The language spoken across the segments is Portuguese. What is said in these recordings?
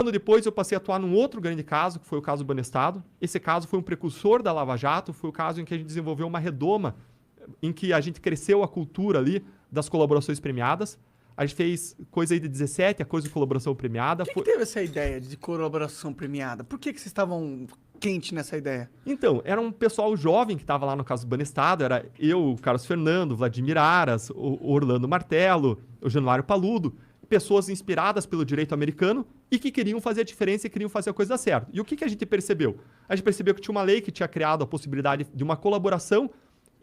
ano depois, eu passei a atuar num outro grande caso, que foi o caso Banestado. Esse caso foi um precursor da Lava Jato, foi o caso em que a gente desenvolveu uma redoma, em que a gente cresceu a cultura ali das colaborações premiadas. A gente fez coisa aí de 17, a coisa de colaboração premiada. Quem que teve essa ideia de colaboração premiada? Por que vocês estavam quente nessa ideia? Então, era um pessoal jovem que estava lá no caso do Banestado, era eu, o Carlos Fernando, Vladimir Aras, o Orlando Martello, o Januário Paludo, pessoas inspiradas pelo direito americano e que queriam fazer a diferença e queriam fazer a coisa certa. E o que a gente percebeu? A gente percebeu que tinha uma lei que tinha criado a possibilidade de uma colaboração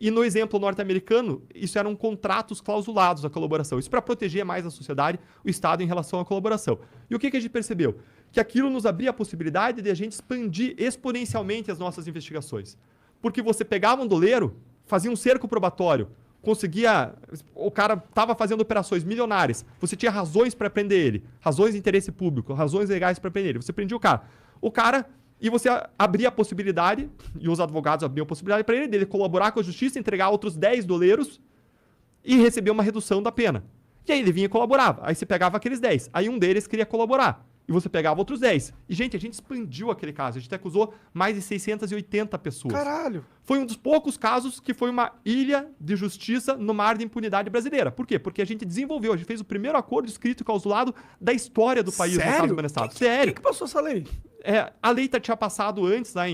e no exemplo norte-americano, isso eram contratos clausulados, a colaboração. Isso para proteger mais a sociedade, o Estado em relação à colaboração. E o que a gente percebeu? Que aquilo nos abria a possibilidade de a gente expandir exponencialmente as nossas investigações. Porque você pegava um doleiro, fazia um cerco probatório, conseguia... O cara estava fazendo operações milionárias. Você tinha razões para prender ele. Razões de interesse público, razões legais para prender ele. Você prendia o cara. E você abria a possibilidade, e os advogados abriam a possibilidade para ele, dele colaborar com a justiça, entregar outros 10 doleiros e receber uma redução da pena. E aí ele vinha e colaborava. Aí você pegava aqueles 10. Aí um deles queria colaborar. E você pegava outros 10. E, gente, a gente expandiu aquele caso. A gente acusou mais de 680 pessoas. Caralho! Foi um dos poucos casos que foi uma ilha de justiça no mar de impunidade brasileira. Por quê? Porque a gente desenvolveu, a gente fez o primeiro acordo escrito e clausulado da história do país no caso do Banestado. Sério? Quem que passou essa lei? A lei tinha passado antes, lá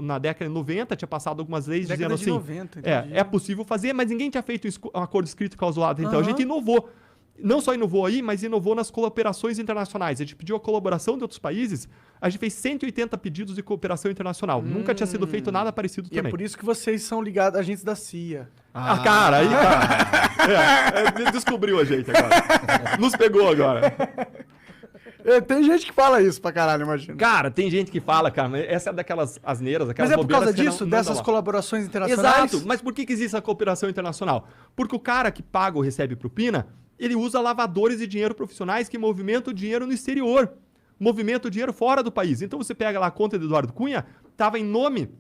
na década de 90, tinha passado algumas leis dizendo assim... 90, é possível fazer, mas ninguém tinha feito um acordo escrito e clausulado. Então a gente inovou. Não só inovou aí, mas inovou nas cooperações internacionais. A gente pediu a colaboração de outros países, a gente fez 180 pedidos de cooperação internacional. Nunca tinha sido feito nada parecido também. E é por isso que vocês são ligados a agentes da CIA. Cara, aí, cara. Descobriu a gente agora. Nos pegou agora. Tem gente que fala isso pra caralho, imagina. Cara, tem gente que fala, cara, mas essa é daquelas asneiras, aquelas Mas é por causa bobeiras disso, dessas colaborações internacionais? Exato, mas por que existe a cooperação internacional? Porque o cara que paga ou recebe propina, ele usa lavadores de dinheiro profissionais que movimentam o dinheiro no exterior. Movimentam o dinheiro fora do país. Então você pega lá a conta de Eduardo Cunha, estava em nome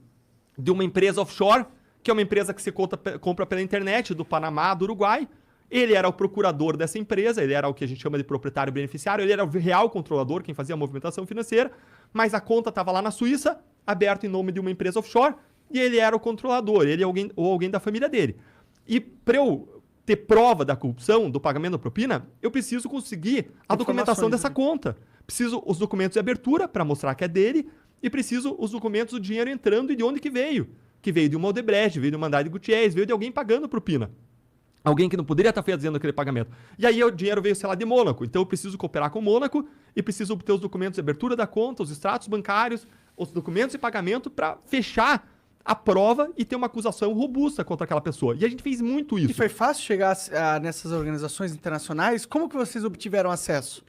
de uma empresa offshore, que é uma empresa que se compra pela internet, do Panamá, do Uruguai. Ele era o procurador dessa empresa, ele era o que a gente chama de proprietário beneficiário, ele era o real controlador, quem fazia a movimentação financeira, mas a conta estava lá na Suíça, aberta em nome de uma empresa offshore, e ele era o controlador, ele ou alguém da família dele. E para eu ter prova da corrupção, do pagamento da propina, eu preciso conseguir a documentação dessa conta. Preciso os documentos de abertura para mostrar que é dele e preciso os documentos do dinheiro entrando e de onde que veio. Que veio de uma Odebrecht, veio de uma Andrade Gutierrez, veio de alguém pagando propina. Alguém que não poderia estar fazendo aquele pagamento. E aí o dinheiro veio, sei lá, de Mônaco. Então eu preciso cooperar com o Mônaco e preciso obter os documentos de abertura da conta, os extratos bancários, os documentos de pagamento para fechar a prova e ter uma acusação robusta contra aquela pessoa. E a gente fez muito isso. E foi fácil chegar nessas organizações internacionais? Como que vocês obtiveram acesso?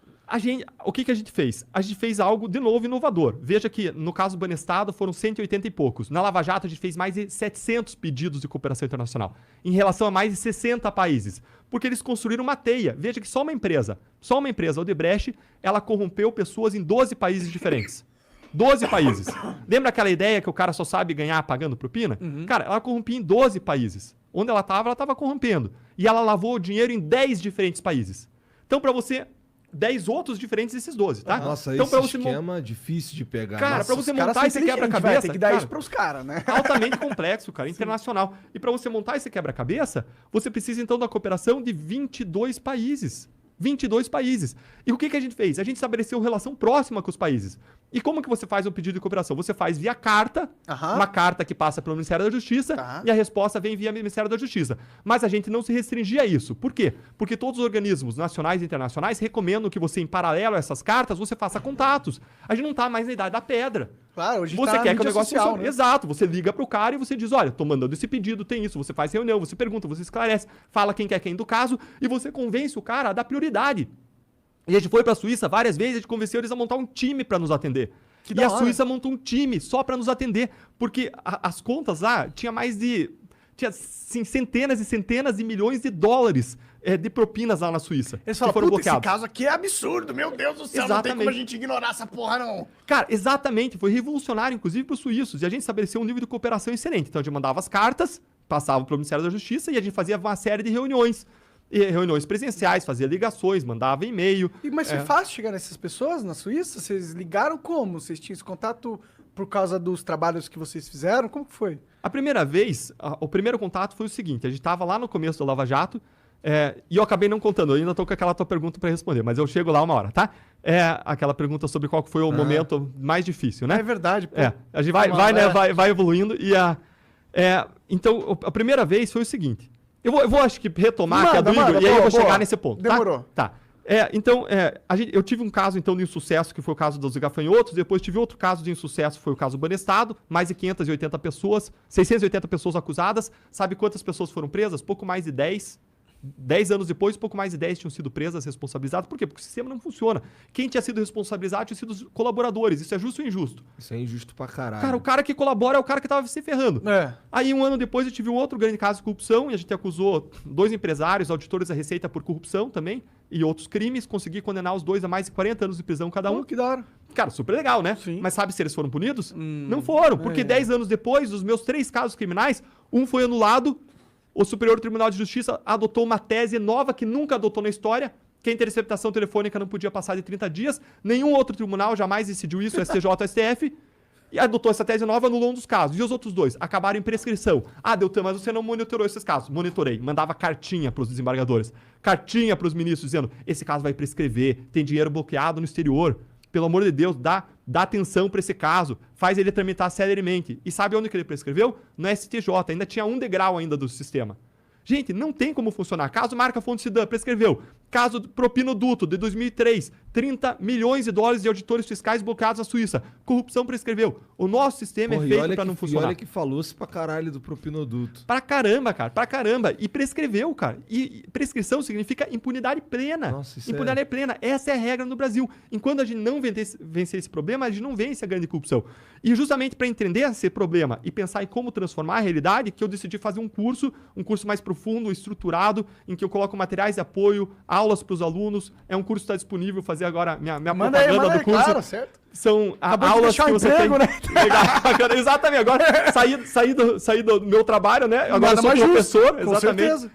O que a gente fez? A gente fez algo, de novo, inovador. Veja que, no caso do Banestado, foram 180 e poucos. Na Lava Jato, a gente fez mais de 700 pedidos de cooperação internacional, em relação a mais de 60 países. Porque eles construíram uma teia. Veja que só uma empresa, a Odebrecht, ela corrompeu pessoas em 12 países diferentes. 12 países. Lembra aquela ideia que o cara só sabe ganhar pagando propina? Cara, ela corrompia em 12 países. Onde ela estava corrompendo. E ela lavou o dinheiro em 10 diferentes países. Então, para você... 10 outros diferentes desses 12, tá? Nossa, então, esse esquema é difícil de pegar. Cara, pra você montar esse quebra-cabeça... Tem que dar isso pros caras, né? Altamente complexo, cara, internacional. E pra você montar esse quebra-cabeça, você precisa, então, da cooperação de 22 países. 22 países. E o que a gente fez? A gente estabeleceu relação próxima com os países. E como que você faz um pedido de cooperação? Você faz via carta, uma carta que passa pelo Ministério da Justiça, e a resposta vem via Ministério da Justiça. Mas a gente não se restringia a isso. Por quê? Porque todos os organismos nacionais e internacionais recomendam que você, em paralelo a essas cartas, você faça contatos. A gente não está mais na idade da pedra. Claro, hoje você quer que o negócio social, funcione. né? Exato, você liga pro cara e você diz, olha, tô mandando esse pedido, tem isso, você faz reunião, você pergunta, você esclarece, fala quem quer quem do caso, e você convence o cara a dar prioridade. E a gente foi pra Suíça várias vezes, a gente convenceu eles a montar um time para nos atender. E a Suíça montou um time só para nos atender, porque as contas lá tinha assim, centenas e centenas de milhões de dólares de propinas lá na Suíça. Eles falam, foram bloqueados. Esse caso aqui é absurdo, meu Deus do céu, não tem como a gente ignorar essa porra, não. Cara, exatamente, foi revolucionário, inclusive para os suíços, e a gente estabeleceu um nível de cooperação excelente. Então a gente mandava as cartas, passava para o Ministério da Justiça e a gente fazia uma série de reuniões. E reuniões presenciais, fazia ligações, mandava e-mail. Mas foi fácil chegar nessas pessoas na Suíça? Vocês ligaram como? Vocês tinham esse contato por causa dos trabalhos que vocês fizeram? Como que foi? A primeira vez, o primeiro contato foi o seguinte, a gente estava lá no começo do Lava Jato, e eu acabei não contando, eu ainda estou com aquela tua pergunta para responder, mas eu chego lá uma hora, tá? Aquela pergunta sobre qual que foi o momento mais difícil, né? É verdade, pô. A gente vai evoluindo então, a primeira vez foi o seguinte, eu vou acho que retomar aqui a do Igor, e aí eu vou chegar nesse ponto, Demorou. Tá? Então, eu tive um caso, então, de insucesso, que foi o caso dos gafanhotos, depois tive outro caso de insucesso, foi o caso Banestado, mais de 580 pessoas, 680 pessoas acusadas, sabe quantas pessoas foram presas? Pouco mais de 10. 10 anos depois, pouco mais de 10 tinham sido presas, responsabilizadas. Por quê? Porque o sistema não funciona. Quem tinha sido responsabilizado tinha sido os colaboradores. Isso é justo ou injusto? Isso é injusto pra caralho. Cara, o cara que colabora é o cara que tava se ferrando. Aí, um ano depois, eu tive um outro grande caso de corrupção e a gente acusou 2 empresários, auditores da Receita por corrupção também e outros crimes. Consegui condenar os 2 a mais de 40 anos de prisão cada um. Que da hora. Cara, super legal, né? Sim. Mas sabe se eles foram punidos? Não foram, porque 10 anos depois, dos meus 3 casos criminais, um foi anulado. O Superior Tribunal de Justiça adotou uma tese nova que nunca adotou na história, que a interceptação telefônica não podia passar de 30 dias. Nenhum outro tribunal jamais decidiu isso, STJ, STF, e adotou essa tese nova, anulou um dos casos. E os outros 2 acabaram em prescrição. Deltan, mas você não monitorou esses casos. Monitorei. Mandava cartinha para os desembargadores. Cartinha para os ministros, dizendo, esse caso vai prescrever, tem dinheiro bloqueado no exterior. Pelo amor de Deus, dá atenção para esse caso, faz ele tramitar celeremente. E sabe onde que ele prescreveu? No STJ, ainda tinha um degrau ainda do sistema. Gente, não tem como funcionar. Caso Marca Fonte Sidan, prescreveu. Caso Propino Duto, de 2003, 30 milhões de dólares de auditores fiscais bloqueados na Suíça. Corrupção prescreveu. O nosso sistema é feito para não funcionar. E olha que falou-se pra caralho do propinoduto. Pra caramba, cara, pra caramba. E prescreveu, cara. E prescrição significa impunidade plena. Nossa, isso impunidade plena. Essa é a regra no Brasil. Enquanto a gente não vencer esse problema, a gente não vence a grande corrupção. E justamente para entender esse problema e pensar em como transformar a realidade, que eu decidi fazer um curso mais profundo, estruturado, em que eu coloco materiais de apoio, aulas para os alunos. É um curso que está disponível, fazer agora minha propaganda do curso. Claro, certo. São aulas que você emprego, tem. Né? Legal, exatamente. Agora saí do meu trabalho, né? Agora sou professor. Com exatamente. certeza.